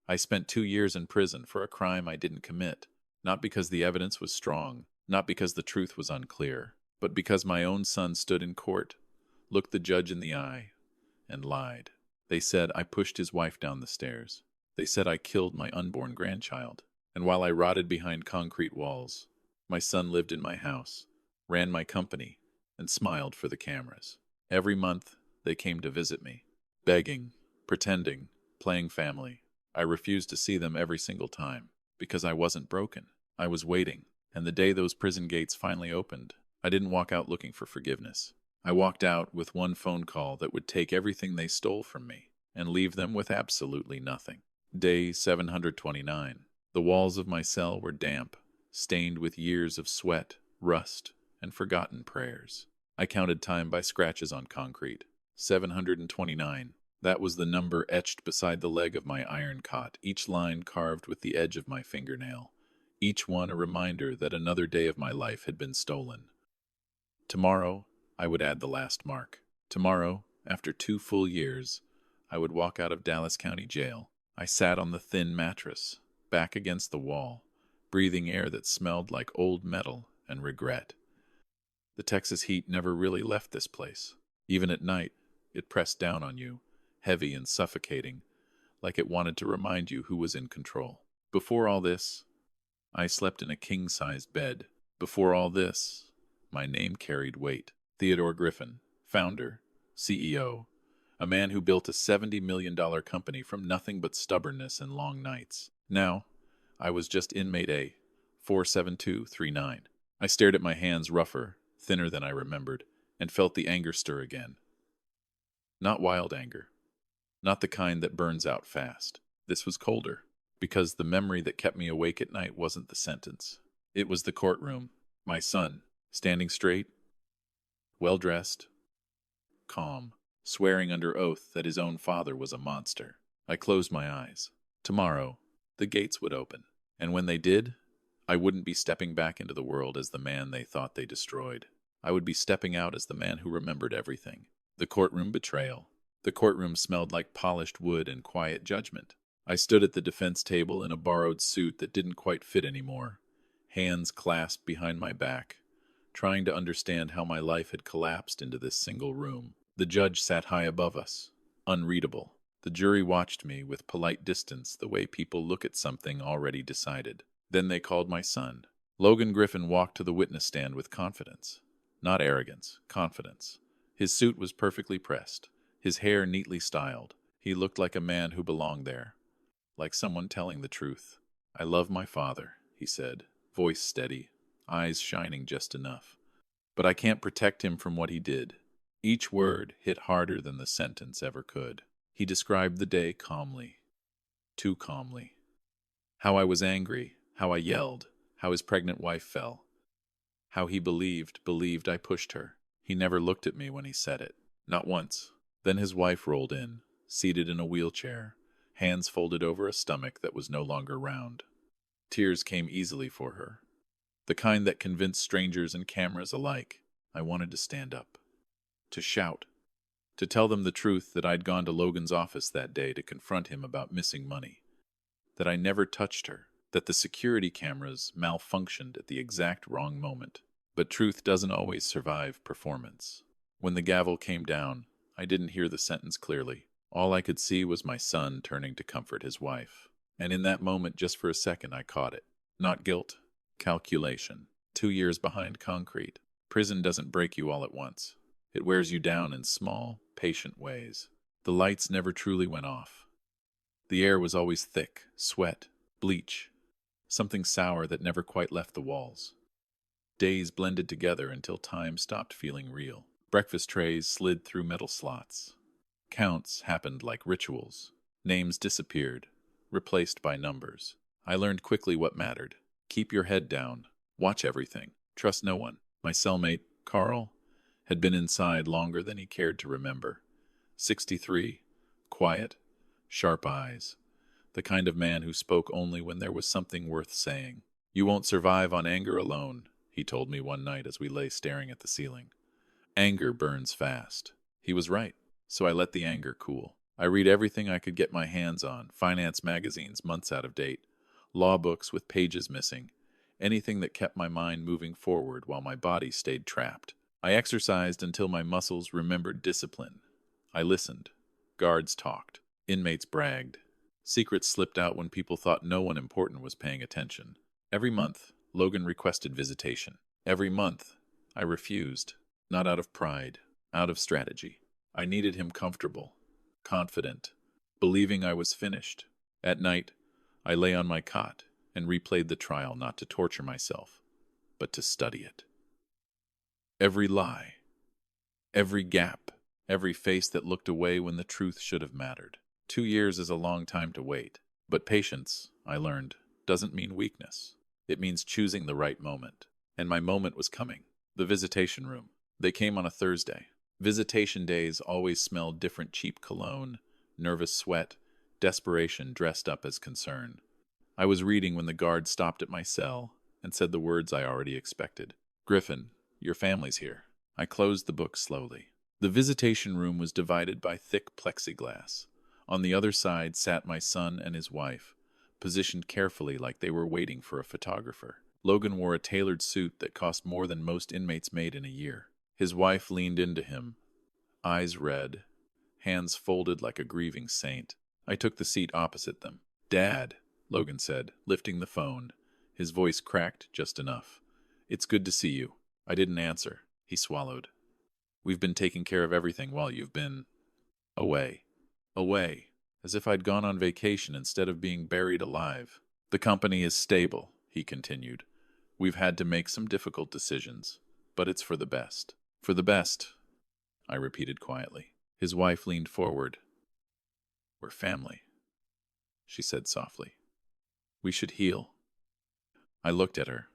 I spent 2 years in prison for a crime I didn't commit, not because the evidence was strong, not because the truth was unclear, but because my own son stood in court, looked the judge in the eye, and lied. They said I pushed his wife down the stairs. They said I killed my unborn grandchild. And while I rotted behind concrete walls, my son lived in my house, ran my company, and smiled for the cameras. Every month, they came to visit me, begging, pretending, playing family. I refused to see them every single time, because I wasn't broken. I was waiting, and the day those prison gates finally opened, I didn't walk out looking for forgiveness. I walked out with one phone call that would take everything they stole from me and leave them with absolutely nothing. Day 729. The walls of my cell were damp, stained with years of sweat, rust, and forgotten prayers. I counted time by scratches on concrete. 729. That was the number etched beside the leg of my iron cot, each line carved with the edge of my fingernail, each one a reminder that another day of my life had been stolen. Tomorrow, I would add the last mark. Tomorrow, after 2 full years, I would walk out of Dallas County Jail. I sat on the thin mattress, back against the wall, breathing air that smelled like old metal and regret. The Texas heat never really left this place. Even at night, it pressed down on you, heavy and suffocating, like it wanted to remind you who was in control. Before all this, I slept in a king-sized bed. Before all this, my name carried weight. Theodore Griffin, founder, CEO, a man who built a $70 million company from nothing but stubbornness and long nights. Now, I was just inmate A, 47239. I stared at my hands rougher, thinner than I remembered, and felt the anger stir again. Not wild anger. Not the kind that burns out fast. This was colder, because the memory that kept me awake at night wasn't the sentence. It was the courtroom, my son, standing straight, well-dressed, calm, swearing under oath that his own father was a monster. I closed my eyes. Tomorrow, the gates would open, and when they did, I wouldn't be stepping back into the world as the man they thought they destroyed. I would be stepping out as the man who remembered everything. The courtroom betrayal. The courtroom smelled like polished wood and quiet judgment. I stood at the defense table in a borrowed suit that didn't quite fit anymore, hands clasped behind my back, trying to understand how my life had collapsed into this single room. The judge sat high above us, unreadable. The jury watched me with polite distance, the way people look at something already decided. Then they called my son. Logan Griffin walked to the witness stand with confidence. Not arrogance, confidence. His suit was perfectly pressed, his hair neatly styled. He looked like a man who belonged there, like someone telling the truth. "I love my father," he said, voice steady, eyes shining just enough. "But I can't protect him from what he did." Each word hit harder than the sentence ever could. He described the day calmly, too calmly. How I was angry, how I yelled, how his pregnant wife fell. How he believed I pushed her. He never looked at me when he said it. Not once. Then his wife rolled in, seated in a wheelchair, hands folded over a stomach that was no longer round. Tears came easily for her, the kind that convinced strangers and cameras alike. I wanted to stand up, to shout, to tell them the truth, that I'd gone to Logan's office that day to confront him about missing money, that I never touched her, that the security cameras malfunctioned at the exact wrong moment. But truth doesn't always survive performance. When the gavel came down, I didn't hear the sentence clearly. All I could see was my son turning to comfort his wife. And in that moment, just for a second, I caught it. Not guilt, calculation. 2 years behind concrete. Prison doesn't break you all at once. It wears you down in small, patient ways. The lights never truly went off. The air was always thick, sweat, bleach, something sour that never quite left the walls. Days blended together until time stopped feeling real. Breakfast trays slid through metal slots. Counts happened like rituals. Names disappeared, replaced by numbers. I learned quickly what mattered. Keep your head down. Watch everything. Trust no one. My cellmate, Carl, had been inside longer than he cared to remember. 63, quiet, sharp eyes. The kind of man who spoke only when there was something worth saying. "You won't survive on anger alone," he told me one night as we lay staring at the ceiling. "Anger burns fast." He was right, so I let the anger cool. I read everything I could get my hands on, finance magazines months out of date, law books with pages missing, anything that kept my mind moving forward while my body stayed trapped. I exercised until my muscles remembered discipline. I listened. Guards talked. Inmates bragged. Secrets slipped out when people thought no one important was paying attention. Every month, Logan requested visitation. Every month, I refused, not out of pride, out of strategy. I needed him comfortable, confident, believing I was finished. At night, I lay on my cot and replayed the trial not to torture myself, but to study it. Every lie, every gap, every face that looked away when the truth should have mattered. 2 years is a long time to wait, but patience, I learned, doesn't mean weakness. It means choosing the right moment. And my moment was coming. The visitation room. They came on a Thursday. Visitation days always smelled different: cheap cologne, nervous sweat, desperation dressed up as concern. I was reading when the guard stopped at my cell and said the words I already expected. "Griffin, your family's here." I closed the book slowly. The visitation room was divided by thick plexiglass. On the other side sat my son and his wife, positioned carefully like they were waiting for a photographer. Logan wore a tailored suit that cost more than most inmates made in a year. His wife leaned into him, eyes red, hands folded like a grieving saint. I took the seat opposite them. "Dad," Logan said, lifting the phone. His voice cracked just enough. "It's good to see you." I didn't answer. He swallowed. "We've been taking care of everything while you've been away." Away, as if I'd gone on vacation instead of being buried alive. "The company is stable," he continued. "We've had to make some difficult decisions, but it's for the best." "For the best," I repeated quietly. His wife leaned forward. "We're family," she said softly. "We should heal." I looked at her.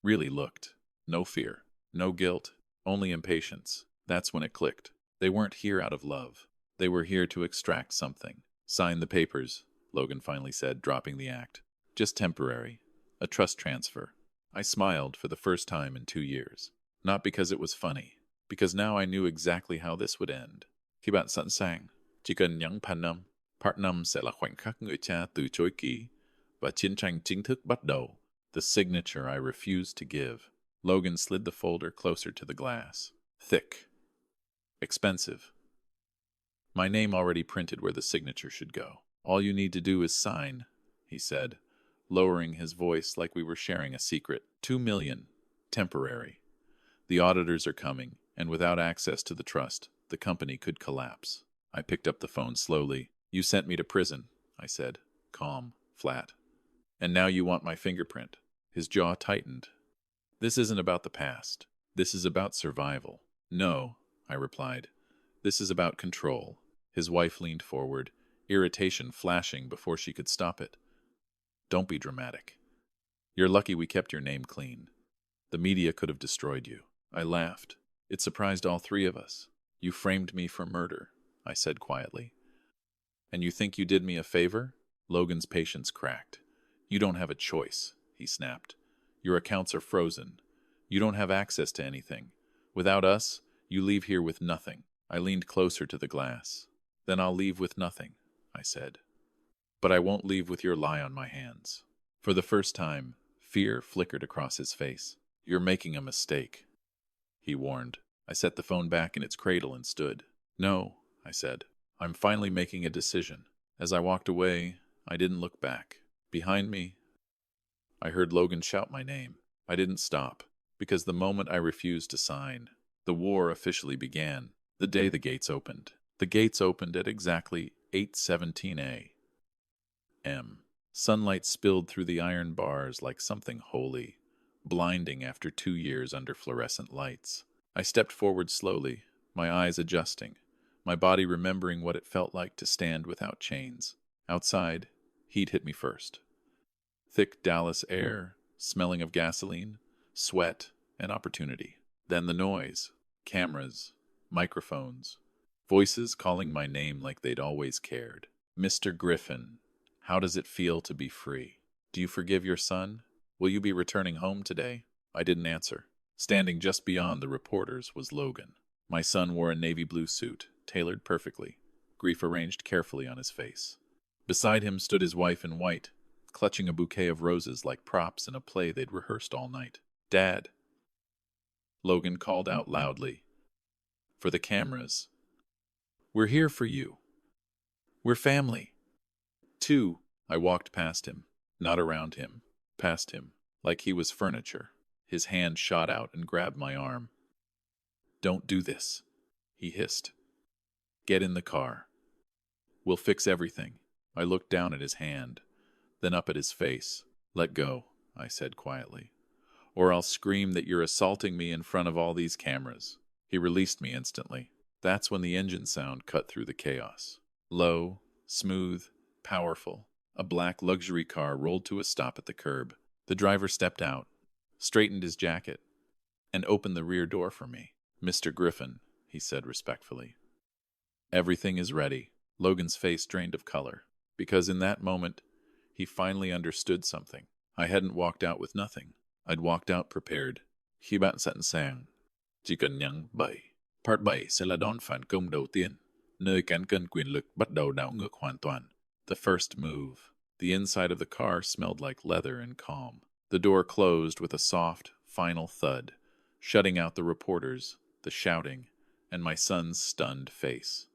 Really looked. No fear. No guilt. Only impatience. That's when it clicked. They weren't here out of love. They were here to extract something. "Sign the papers," Logan finally said, dropping the act. "Just temporary. A trust transfer." I smiled for the first time in 2 years. Not because it was funny, because now I knew exactly how this would end. "Khi bạn sẵn sàng, chỉ cần nhấn phím năm. Part 5 sẽ là khoảnh khắc người cha từ chối kỹ và chiến tranh chính thức bắt đầu." The signature I refused to give. Logan slid the folder closer to the glass. Thick. Expensive. My name already printed where the signature should go. "All you need to do is sign," he said, lowering his voice like we were sharing a secret. 2 million. Temporary. The auditors are coming, and without access to the trust, the company could collapse. I picked up the phone slowly. "You sent me to prison," I said, calm, flat. "And now you want my fingerprint." His jaw tightened. "This isn't about the past. This is about survival." "No," I replied. "This is about control." His wife leaned forward, irritation flashing before she could stop it. "Don't be dramatic. You're lucky we kept your name clean. The media could have destroyed you." I laughed. It surprised all three of us. "You framed me for murder," I said quietly. "And you think you did me a favor?" Logan's patience cracked. "You don't have a choice," he snapped. "Your accounts are frozen. You don't have access to anything. Without us, you leave here with nothing." I leaned closer to the glass. "Then I'll leave with nothing," I said. "But I won't leave with your lie on my hands." For the first time, fear flickered across his face. "You're making a mistake," he warned. I set the phone back in its cradle and stood. "No," I said. "I'm finally making a decision." As I walked away, I didn't look back. Behind me, I heard Logan shout my name. I didn't stop, because the moment I refused to sign, the war officially began. The day the gates opened. The gates opened at exactly 8:17 a.m. Sunlight spilled through the iron bars like something holy, blinding after 2 years under fluorescent lights. I stepped forward slowly, my eyes adjusting, my body remembering what it felt like to stand without chains. Outside, heat hit me first. Thick Dallas air, smelling of gasoline, sweat, and opportunity. Then the noise, cameras, microphones, voices calling my name like they'd always cared. "Mr. Griffin, how does it feel to be free? Do you forgive your son? Will you be returning home today?" I didn't answer. Standing just beyond the reporters was Logan. My son wore a navy blue suit, tailored perfectly, grief arranged carefully on his face. Beside him stood his wife in white, clutching a bouquet of roses like props in a play they'd rehearsed all night. "Dad," Logan called out loudly, for the cameras. "We're here for you. We're family." "Two." I walked past him, not around him, past him, like he was furniture. His hand shot out and grabbed my arm. "Don't do this," he hissed. "Get in the car. We'll fix everything." I looked down at his hand, then up at his face. "Let go," I said quietly, "or I'll scream that you're assaulting me in front of all these cameras." He released me instantly. That's when the engine sound cut through the chaos. Low, smooth, powerful, a black luxury car rolled to a stop at the curb. The driver stepped out, straightened his jacket, and opened the rear door for me. "Mr. Griffin," he said respectfully, "everything is ready." Logan's face drained of color, because in that moment, he finally understood something. I hadn't walked out with nothing. I'd walked out prepared. Khi bạn sẵn sàng, chỉ cần nhấn 7. Part 7 sẽ là đòn phản công đầu tiên, nơi cán cân quyền lực bắt đầu đảo ngược hoàn toàn. The first move. The inside of the car smelled like leather and calm. The door closed with a soft, final thud, shutting out the reporters, the shouting, and my son's stunned face.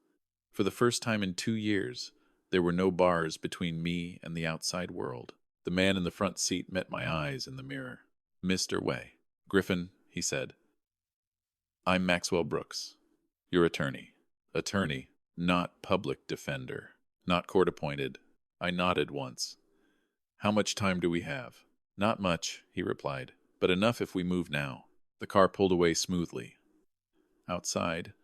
For the first time in 2 years, there were no bars between me and the outside world. The man in the front seat met my eyes in the mirror. "Mr. Way." "Griffin," he said, "I'm Maxwell Brooks, your attorney." Attorney, not public defender, not court-appointed. I nodded once. "How much time do we have?" "Not much," he replied, "but enough if we move now." The car pulled away smoothly. Outside,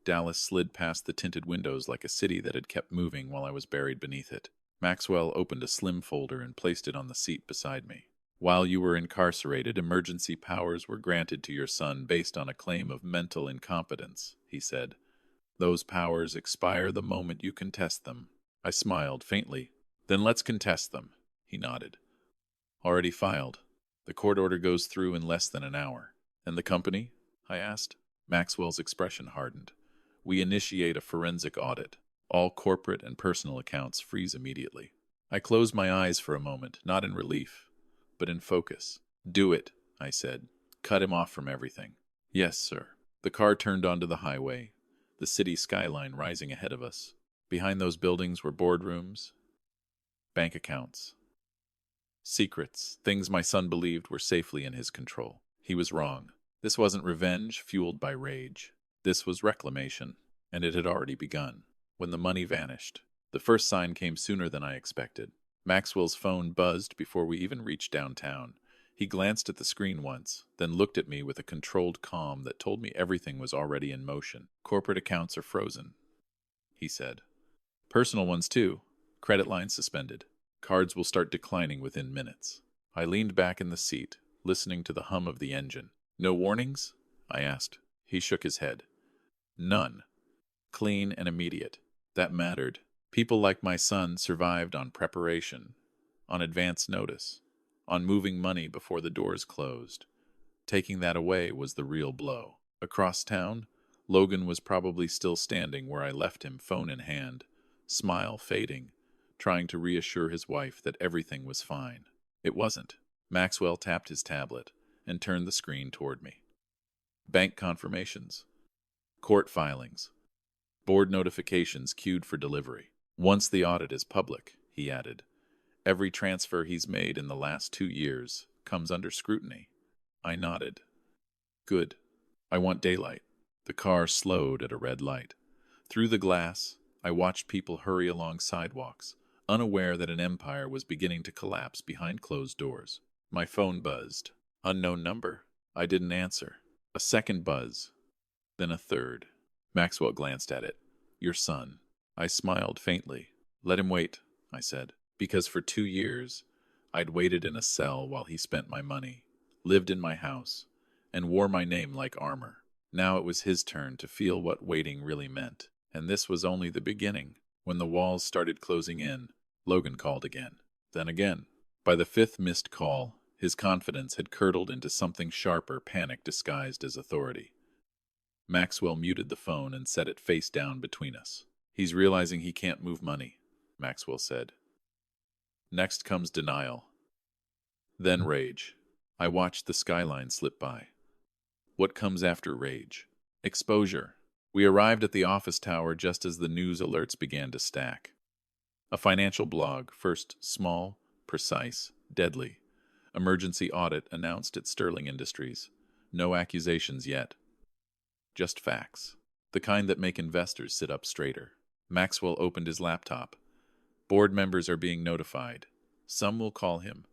Dallas slid past the tinted windows like a city that had kept moving while I was buried beneath it. Maxwell opened a slim folder and placed it on the seat beside me. "While you were incarcerated, emergency powers were granted to your son based on a claim of mental incompetence," he said. "Those powers expire the moment you contest them." I smiled faintly. "Then let's contest them," he nodded. "Already filed. The court order goes through in less than an hour." "And the company?" I asked. Maxwell's expression hardened. "We initiate a forensic audit. All corporate and personal accounts freeze immediately." I closed my eyes for a moment, not in relief, but in focus. "Do it," I said. "Cut him off from everything." "Yes, sir." The car turned onto the highway, the city skyline rising ahead of us. Behind those buildings were boardrooms, bank accounts, secrets, things my son believed were safely in his control. He was wrong. This wasn't revenge fueled by rage. This was reclamation, and it had already begun. When the money vanished, the first sign came sooner than I expected. Maxwell's phone buzzed before we even reached downtown. He glanced at the screen once, then looked at me with a controlled calm that told me everything was already in motion. "Corporate accounts are frozen," he said. "Personal ones too. Credit lines suspended. Cards will start declining within minutes." I leaned back in the seat, listening to the hum of the engine. "No warnings?" I asked. He shook his head. "None. Clean and immediate." That mattered. People like my son survived on preparation, on advance notice, on moving money before the doors closed. Taking that away was the real blow. Across town, Logan was probably still standing where I left him, phone in hand, smile fading, trying to reassure his wife that everything was fine. It wasn't. Maxwell tapped his tablet and turned the screen toward me. Bank confirmations, court filings, board notifications queued for delivery. "Once the audit is public," he added, "every transfer he's made in the last 2 years comes under scrutiny." I nodded. "Good. I want daylight." The car slowed at a red light. Through the glass, I watched people hurry along sidewalks, unaware that an empire was beginning to collapse behind closed doors. My phone buzzed. Unknown number. I didn't answer. A second buzz, then a third. Maxwell glanced at it. "Your son." I smiled faintly. "Let him wait," I said, because for 2 years, I'd waited in a cell while he spent my money, lived in my house, and wore my name like armor. Now it was his turn to feel what waiting really meant, and this was only the beginning. When the walls started closing in, Logan called again, then again. By the 5th missed call, his confidence had curdled into something sharper, panic disguised as authority. Maxwell muted the phone and set it face down between us. He's realizing he can't move money, Maxwell said. Next comes denial. Then rage. I watched the skyline slip by. What comes after rage? Exposure. We arrived at the office tower just as the news alerts began to stack. A financial blog, first small, precise, deadly. Emergency audit announced at Sterling Industries. No accusations yet. Just facts. The kind that make investors sit up straighter. Maxwell opened his laptop. Board members are being notified. Some will call him.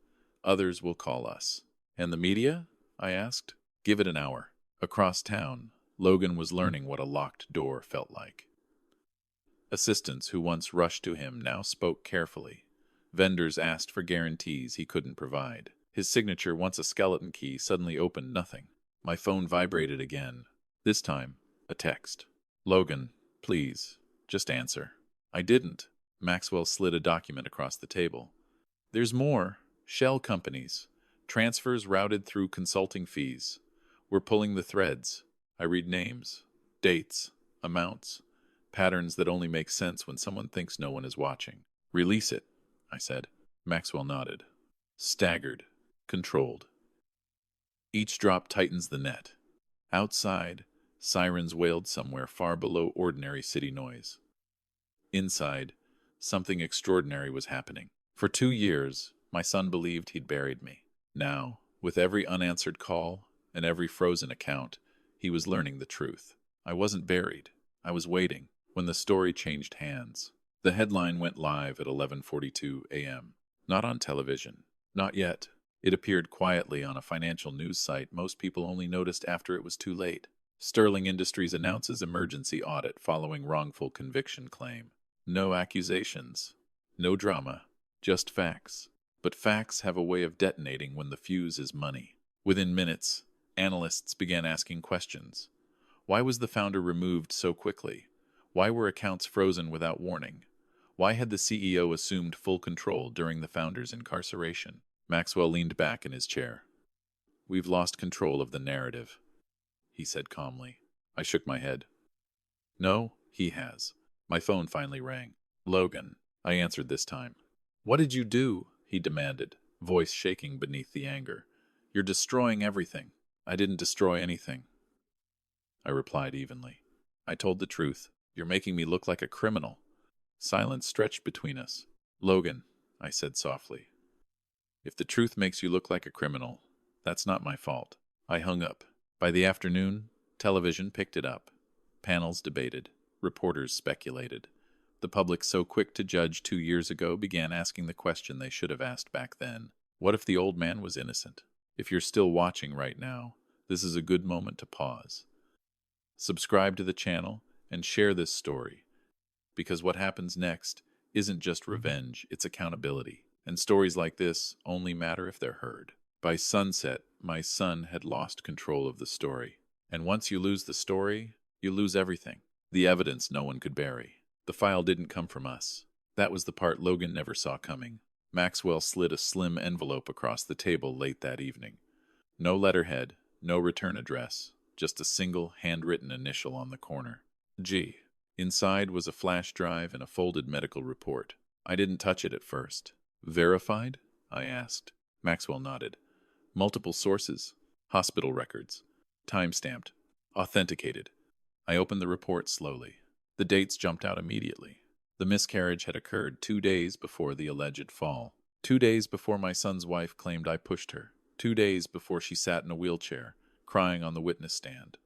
Others will call us. And the media? I asked. Give it an hour. Across town, Logan was learning what a locked door felt like. Assistants who once rushed to him now spoke carefully. Vendors asked for guarantees he couldn't provide. His signature, once a skeleton key, suddenly opened nothing. My phone vibrated again. This time, a text. Logan, please, just answer. I didn't. Maxwell slid a document across the table. There's more. Shell companies. Transfers routed through consulting fees. We're pulling the threads. I read names, dates, amounts, patterns that only make sense when someone thinks no one is watching. Release it, I said. Maxwell nodded. Staggered, controlled. Each drop tightens the net. Outside, sirens wailed somewhere far below ordinary city noise. Inside, something extraordinary was happening. For 2 years, my son believed he'd buried me. Now, with every unanswered call and every frozen account, he was learning the truth. I wasn't buried. I was waiting. When the story changed hands, the headline went live at 11:42 a.m. Not on television. Not yet. It appeared quietly on a financial news site most people only noticed after it was too late. Sterling Industries announces emergency audit following wrongful conviction claim. No accusations. No drama. Just facts. But facts have a way of detonating when the fuse is money. Within minutes, analysts began asking questions. Why was the founder removed so quickly? Why were accounts frozen without warning? Why had the CEO assumed full control during the founder's incarceration? Maxwell leaned back in his chair. We've lost control of the narrative, he said calmly. I shook my head. No, he has. My phone finally rang. Logan, I answered this time. What did you do? He demanded, voice shaking beneath the anger. You're destroying everything. I didn't destroy anything, I replied evenly. I told the truth. You're making me look like a criminal. Silence stretched between us. Logan, I said softly. If the truth makes you look like a criminal, that's not my fault. I hung up. By the afternoon, television picked it up. Panels debated. Reporters speculated. The public, so quick to judge 2 years ago, began asking the question they should have asked back then. What if the old man was innocent? If you're still watching right now, this is a good moment to pause. Subscribe to the channel and share this story, because what happens next isn't just revenge, it's accountability. And stories like this only matter if they're heard. By sunset, my son had lost control of the story. And once you lose the story, you lose everything. The evidence no one could bury. The file didn't come from us. That was the part Logan never saw coming. Maxwell slid a slim envelope across the table late that evening. No letterhead, no return address, just a single handwritten initial on the corner. G. Inside was a flash drive and a folded medical report. I didn't touch it at first. Verified? I asked. Maxwell nodded. Multiple sources. Hospital records. Time-stamped. Authenticated. I opened the report slowly. The dates jumped out immediately. The miscarriage had occurred 2 days before the alleged fall. 2 days before my son's wife claimed I pushed her. 2 days before she sat in a wheelchair, crying on the witness stand.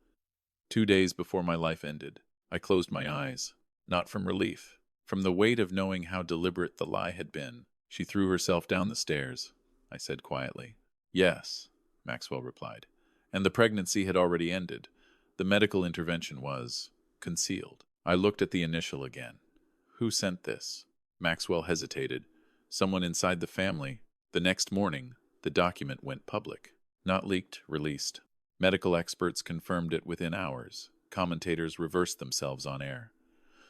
2 days before my life ended. I closed my eyes, not from relief, from the weight of knowing how deliberate the lie had been. She threw herself down the stairs, I said quietly. Yes, Maxwell replied. And the pregnancy had already ended. The medical intervention was concealed. I looked at the initial again. Who sent this? Maxwell hesitated. Someone inside the family. The next morning, the document went public. Not leaked, released. Medical experts confirmed it within hours. Commentators reversed themselves on air.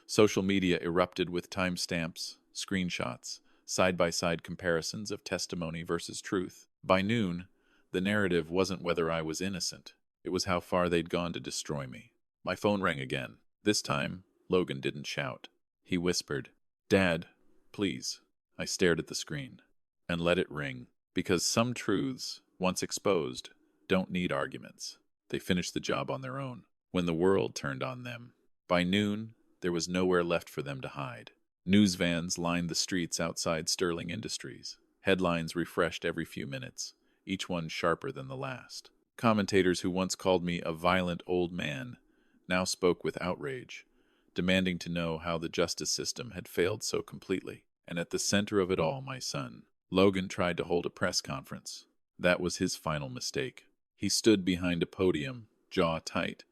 Social media erupted with timestamps, screenshots, side-by-side comparisons of testimony versus truth. By noon, the narrative wasn't whether I was innocent. It was how far they'd gone to destroy me. My phone rang again. This time, Logan didn't shout. He whispered, "Dad, please." I stared at the screen and let it ring, because some truths, once exposed, don't need arguments. They finish the job on their own. When the world turned on them, by noon, there was nowhere left for them to hide. News vans lined the streets outside Sterling Industries. Headlines refreshed every few minutes, each one sharper than the last. Commentators who once called me a violent old man now spoke with outrage, demanding to know how the justice system had failed so completely. And at the center of it all, my son. Logan tried to hold a press conference. That was his final mistake. He stood behind a podium, jaw tight,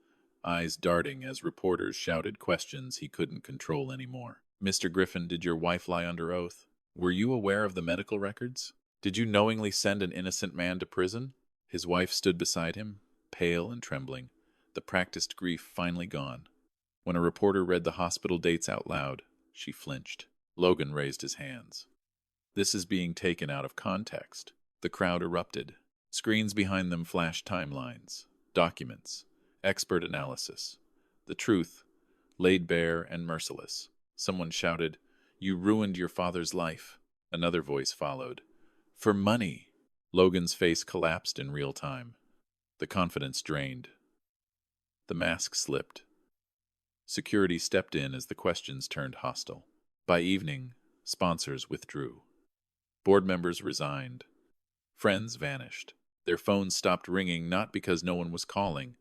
eyes darting as reporters shouted questions he couldn't control anymore. "Mr. Griffin, did your wife lie under oath? Were you aware of the medical records? Did you knowingly send an innocent man to prison?" His wife stood beside him, pale and trembling, the practiced grief finally gone. When a reporter read the hospital dates out loud, she flinched. Logan raised his hands. "This is being taken out of context." The crowd erupted. Screens behind them flashed timelines, documents, expert analysis. The truth, laid bare and merciless. Someone shouted, "You ruined your father's life." Another voice followed, "For money." Logan's face collapsed in real time. The confidence drained. The mask slipped. Security stepped in as the questions turned hostile. By evening, sponsors withdrew. Board members resigned. Friends vanished. Their phones stopped ringing not because no one was calling,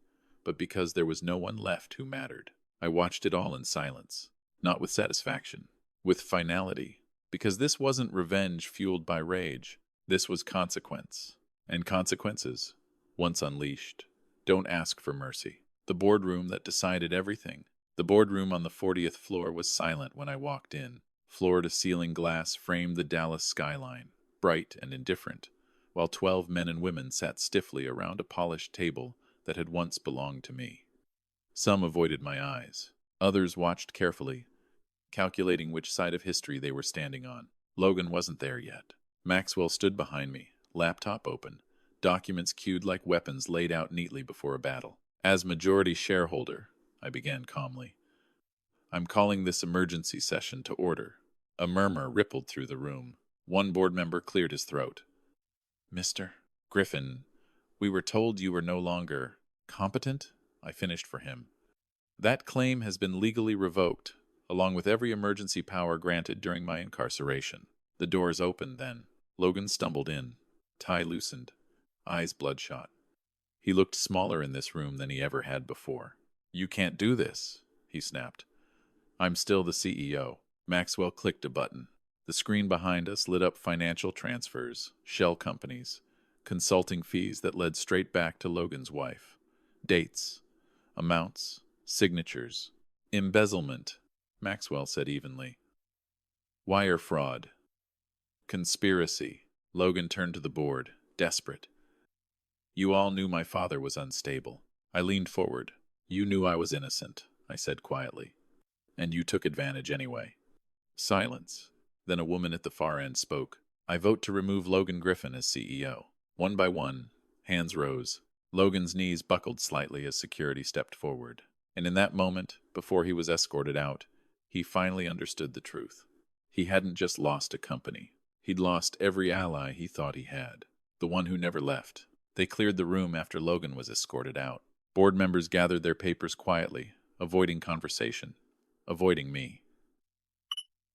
but because there was no one left who mattered. I watched it all in silence, not with satisfaction, with finality, because this wasn't revenge fueled by rage. This was consequence. And consequences, once unleashed, don't ask for mercy. The boardroom that decided everything. The boardroom on the 40th floor was silent when I walked in. Floor-to-ceiling glass framed the Dallas skyline, bright and indifferent, while 12 men and women sat stiffly around a polished table that had once belonged to me. Some avoided my eyes. Others watched carefully, calculating which side of history they were standing on. Logan wasn't there yet. Maxwell stood behind me, laptop open, documents queued like weapons laid out neatly before a battle. "As majority shareholder," I began calmly, "I'm calling this emergency session to order." A murmur rippled through the room. One board member cleared his throat. "Mr. Griffin, we were told you were no longer competent," I finished for him. "That claim has been legally revoked, along with every emergency power granted during my incarceration." The doors opened then. Logan stumbled in, tie loosened, eyes bloodshot. He looked smaller in this room than he ever had before. "You can't do this," he snapped. "I'm still the CEO." Maxwell clicked a button. The screen behind us lit up financial transfers, shell companies, consulting fees that led straight back to Logan's wife. Dates, amounts, signatures. "Embezzlement," Maxwell said evenly. "Wire fraud. Conspiracy." Logan turned to the board, desperate. "You all knew my father was unstable." I leaned forward. "You knew I was innocent," I said quietly. "And you took advantage anyway." Silence. Then a woman at the far end spoke. "I vote to remove Logan Griffin as CEO." One by one, hands rose. Logan's knees buckled slightly as security stepped forward. And in that moment, before he was escorted out, he finally understood the truth. He hadn't just lost a company. He'd lost every ally he thought he had. The one who never left. They cleared the room after Logan was escorted out. Board members gathered their papers quietly, avoiding conversation, avoiding me.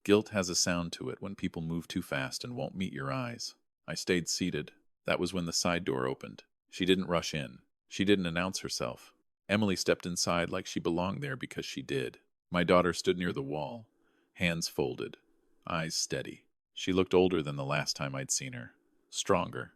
Guilt has a sound to it when people move too fast and won't meet your eyes. I stayed seated. That was when the side door opened. She didn't rush in. She didn't announce herself. Emily stepped inside like she belonged there because she did. My daughter stood near the wall, hands folded, eyes steady. She looked older than the last time I'd seen her. Stronger.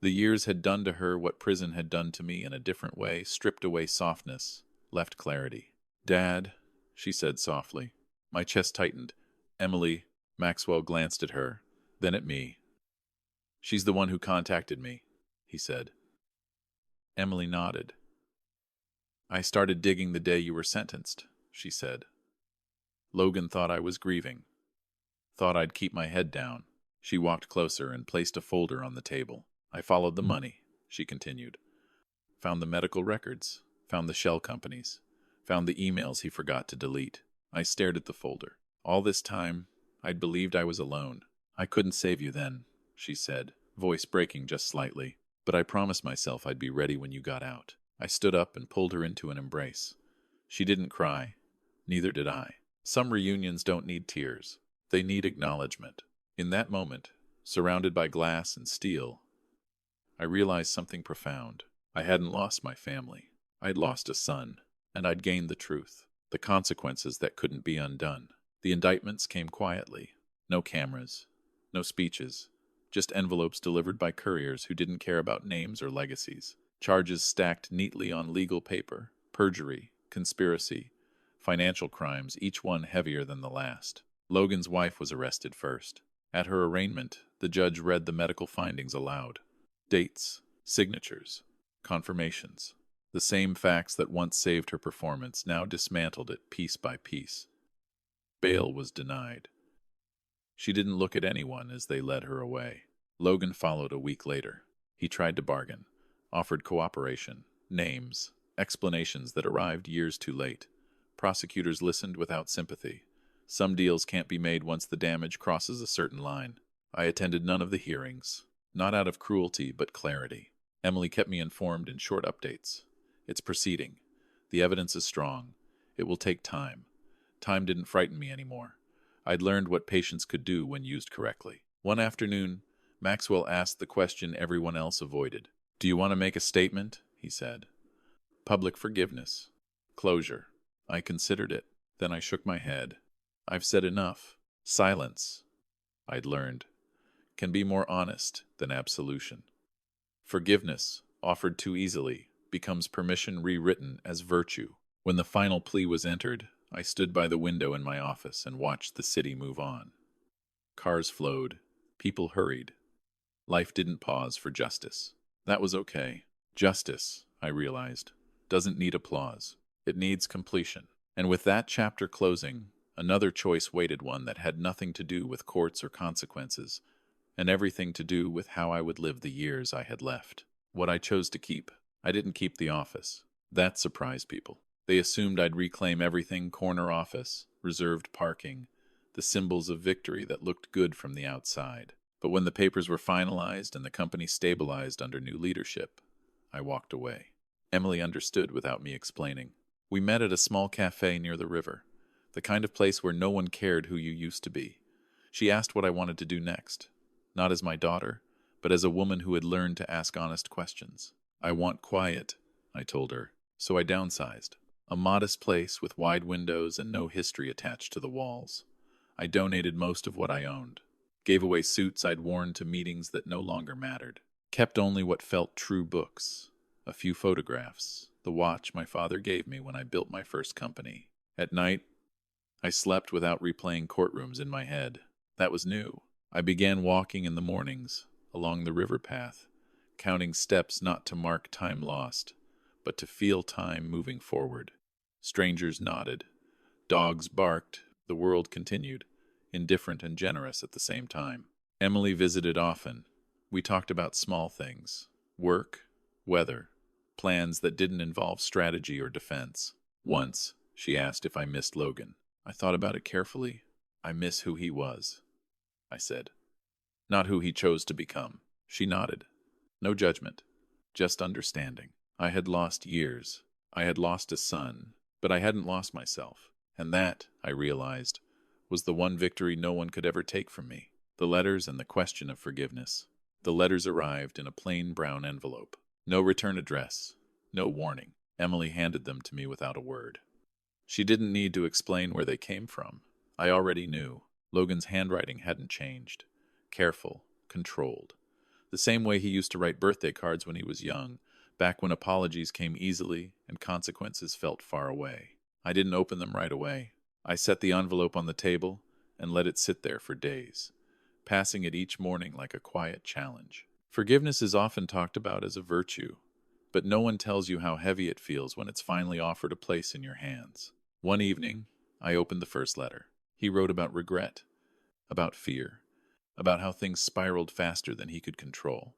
The years had done to her what prison had done to me in a different way, stripped away softness, left clarity. "Dad," she said softly. My chest tightened. "Emily," Maxwell glanced at her, then at me. "She's the one who contacted me," he said. Emily nodded. "I started digging the day you were sentenced," she said. "Logan thought I was grieving. Thought I'd keep my head down." She walked closer and placed a folder on the table. "I followed the money," she continued. "Found the medical records, found the shell companies, found the emails he forgot to delete." I stared at the folder. All this time, I'd believed I was alone. I couldn't save you then, she said, voice breaking just slightly. But I promised myself I'd be ready when you got out. I stood up and pulled her into an embrace. She didn't cry. Neither did I. Some reunions don't need tears. They need acknowledgement. In that moment, surrounded by glass and steel, I realized something profound. I hadn't lost my family. I'd lost a son, and I'd gained the truth, the consequences that couldn't be undone. The indictments came quietly. No cameras, no speeches, just envelopes delivered by couriers who didn't care about names or legacies. Charges stacked neatly on legal paper, perjury, conspiracy, financial crimes, each one heavier than the last. Logan's wife was arrested first. At her arraignment, the judge read the medical findings aloud. Dates, signatures, confirmations. The same facts that once saved her performance now dismantled it piece by piece. Bail was denied. She didn't look at anyone as they led her away. Logan followed a week later. He tried to bargain, offered cooperation, names, explanations that arrived years too late. Prosecutors listened without sympathy. Some deals can't be made once the damage crosses a certain line. I attended none of the hearings, not out of cruelty but clarity. Emily kept me informed in short updates. It's proceeding. The evidence is strong. It will take time. Time didn't frighten me anymore. I'd learned what patience could do when used correctly. One afternoon, Maxwell asked the question everyone else avoided. "Do you want to make a statement?" he said. "Public forgiveness. Closure." I considered it. Then I shook my head. I've said enough. Silence, I'd learned, can be more honest than absolution. Forgiveness, offered too easily, becomes permission rewritten as virtue. When the final plea was entered, I stood by the window in my office and watched the city move on. Cars flowed. People hurried. Life didn't pause for justice. That was okay. Justice, I realized, doesn't need applause. It needs completion. And with that chapter closing, another choice waited, one that had nothing to do with courts or consequences, and everything to do with how I would live the years I had left. What I chose to keep. I didn't keep the office. That surprised people. They assumed I'd reclaim everything: corner office, reserved parking, the symbols of victory that looked good from the outside. But when the papers were finalized and the company stabilized under new leadership, I walked away. Emily understood without me explaining. We met at a small cafe near the river, the kind of place where no one cared who you used to be. She asked what I wanted to do next, not as my daughter, but as a woman who had learned to ask honest questions. "I want quiet," I told her, so I downsized. A modest place with wide windows and no history attached to the walls. I donated most of what I owned, gave away suits I'd worn to meetings that no longer mattered, kept only what felt true: books, a few photographs, the watch my father gave me when I built my first company. At night, I slept without replaying courtrooms in my head. That was new. I began walking in the mornings, along the river path, counting steps not to mark time lost, but to feel time moving forward. Strangers nodded. Dogs barked. The world continued, indifferent and generous at the same time. Emily visited often. We talked about small things: work, weather, plans that didn't involve strategy or defense. Once, she asked if I missed Logan. I thought about it carefully. "I miss who he was," I said. "Not who he chose to become." She nodded. No judgment, just understanding. I had lost years. I had lost a son, but I hadn't lost myself. And that, I realized, was the one victory no one could ever take from me. The letters and the question of forgiveness. The letters arrived in a plain brown envelope. No return address, no warning. Emily handed them to me without a word. She didn't need to explain where they came from. I already knew. Logan's handwriting hadn't changed. Careful, controlled. The same way he used to write birthday cards when he was young, back when apologies came easily and consequences felt far away. I didn't open them right away. I set the envelope on the table and let it sit there for days, passing it each morning like a quiet challenge. Forgiveness is often talked about as a virtue, but no one tells you how heavy it feels when it's finally offered a place in your hands. One evening, I opened the first letter. He wrote about regret, about fear, about how things spiraled faster than he could control.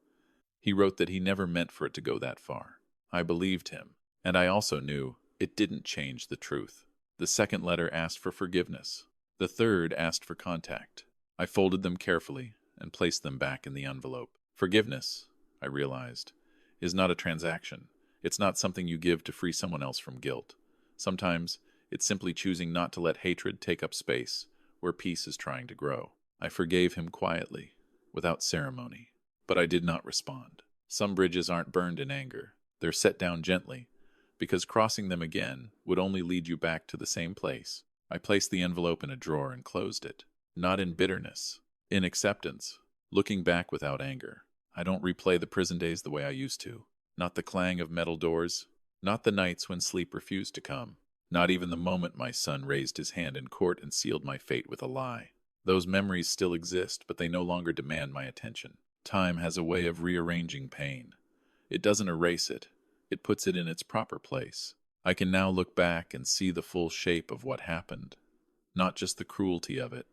He wrote that he never meant for it to go that far. I believed him, and I also knew it didn't change the truth. The second letter asked for forgiveness, The third asked for contact. I folded them carefully and placed them back in the envelope. Forgiveness, I realized, is not a transaction. It's not something you give to free someone else from guilt. Sometimes it's simply choosing not to let hatred take up space where peace is trying to grow. I forgave him quietly, without ceremony, but I did not respond. Some bridges aren't burned in anger. They're set down gently, because crossing them again would only lead you back to the same place. I placed the envelope in a drawer and closed it, not in bitterness, in acceptance, looking back without anger. I don't replay the prison days the way I used to. Not the clang of metal doors, not the nights when sleep refused to come, not even the moment my son raised his hand in court and sealed my fate with a lie. Those memories still exist, but they no longer demand my attention. Time has a way of rearranging pain. It doesn't erase it. It puts it in its proper place. I can now look back and see the full shape of what happened. Not just the cruelty of it,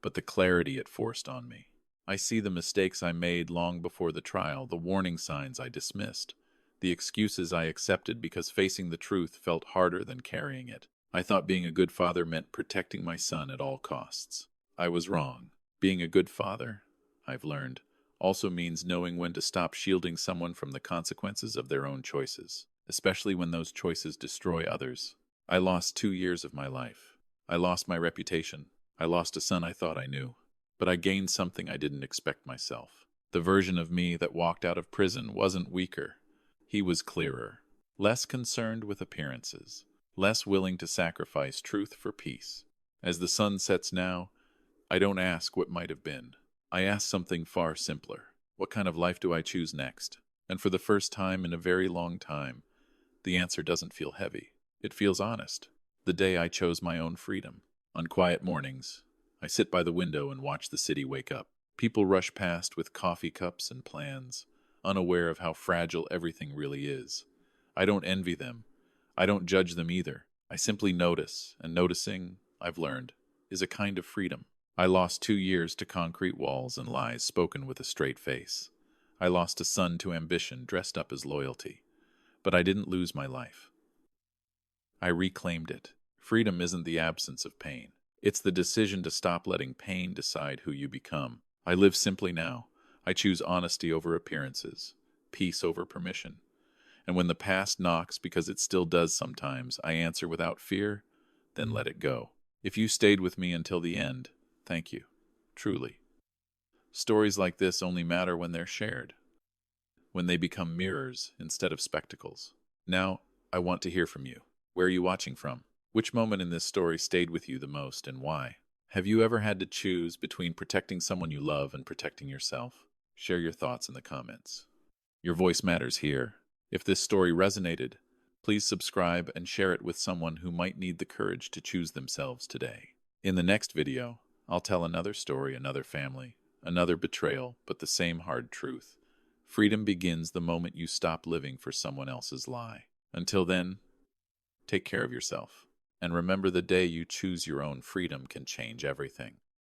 but the clarity it forced on me. I see the mistakes I made long before the trial, the warning signs I dismissed, the excuses I accepted because facing the truth felt harder than carrying it. I thought being a good father meant protecting my son at all costs. I was wrong. Being a good father, I've learned, also means knowing when to stop shielding someone from the consequences of their own choices, especially when those choices destroy others. I lost 2 years of my life. I lost my reputation. I lost a son I thought I knew. But I gained something I didn't expect myself. The version of me that walked out of prison wasn't weaker. He was clearer, less concerned with appearances, less willing to sacrifice truth for peace. As the sun sets now, I don't ask what might have been. I ask something far simpler. What kind of life do I choose next? And for the first time in a very long time, the answer doesn't feel heavy. It feels honest. The day I chose my own freedom. On quiet mornings, I sit by the window and watch the city wake up. People rush past with coffee cups and plans, unaware of how fragile everything really is. I don't envy them. I don't judge them either. I simply notice, and noticing, I've learned, is a kind of freedom. I lost 2 years to concrete walls and lies spoken with a straight face. I lost a son to ambition dressed up as loyalty. But I didn't lose my life. I reclaimed it. Freedom isn't the absence of pain. It's the decision to stop letting pain decide who you become. I live simply now. I choose honesty over appearances, peace over permission. And when the past knocks, because it still does sometimes, I answer without fear, then let it go. If you stayed with me until the end, thank you. Truly. Stories like this only matter when they're shared, when they become mirrors instead of spectacles. Now, I want to hear from you. Where are you watching from? Which moment in this story stayed with you the most and why? Have you ever had to choose between protecting someone you love and protecting yourself? Share your thoughts in the comments. Your voice matters here. If this story resonated, please subscribe and share it with someone who might need the courage to choose themselves today. In the next video, I'll tell another story, another family, another betrayal, but the same hard truth. Freedom begins the moment you stop living for someone else's lie. Until then, take care of yourself. And remember, the day you choose your own freedom can change everything.